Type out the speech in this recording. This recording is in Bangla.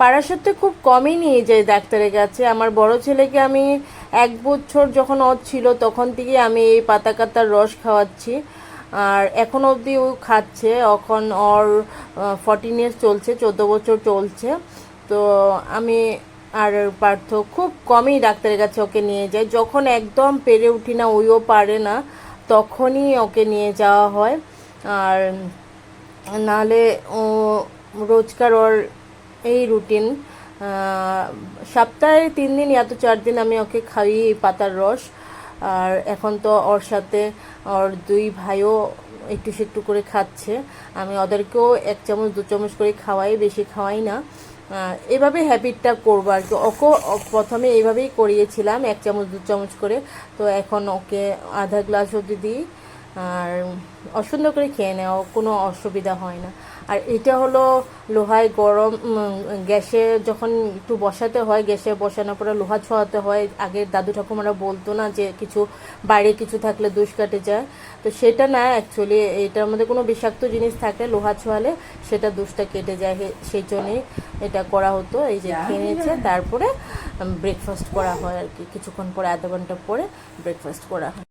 পাড়ার সাথে খুব কমই নিয়ে যাই ডাক্তারের কাছে। আমার বড় ছেলেকে আমি 1 বছর যখন ওর ছিল তখন থেকে আমি এই পাতা কাতার রস খাওয়াচ্ছি, আর এখন অবধি ও খাচ্ছে। এখন ওর 14 ইয়ার্স চলছে, 14 বছর চলছে। তো আমি আর পার্থ খুব কমই ডাক্তারের কাছে ওকে নিয়ে যাই। যখন একদম পেরে উঠি না, ওইও পারে না, তখনই ওকে নিয়ে যাওয়া হয়। আর নাহলে ও রোজকার ওর এই রুটিন, সপ্তাহে 3 দিন या तो 4 दिन আমি ওকে খাই এই পাতার রস। আর এখন তো ওর সাথে ওর 2 ভাইও একটু একটু করে খাচ্ছে। আমি ওদেরকেও 1 চামচ 2 চামচ করে খাওয়াই, বেশি খাওয়াই না। এভাবে হ্যাবিটটা করবো আর কি। ওকে প্রথমে এইভাবেই করিয়েছিলাম, 1 চামচ 2 চামচ করে। তো এখন ওকে আধা গ্লাস অবধি দিই, আর অসুন্দর করে খেয়ে নেয়, কোনো অসুবিধা হয় না। আর এটা হলো লোহায় গরম, গ্যাসে যখন একটু বসাতে হয়, গ্যাসে বসানোর পরে লোহা ছোঁয়াতে হয়। আগের দাদু ঠাকুমারা বলতো না যে কিছু বাইরে কিছু থাকলে দুষ কাটে যায়, তো সেটা না, অ্যাকচুয়ালি এটার মধ্যে কোনো বিষাক্ত জিনিস থাকলে লোহা ছোঁয়ালে সেটা দুষটা কেটে যায়। সেই জন্যই এটা করা হতো। এই যে খেয়ে নিয়েছে, তারপরে ব্রেকফাস্ট করা হয় আর কি, কিছুক্ষণ পরে, আধা ঘন্টা পরে ব্রেকফাস্ট করা হয়।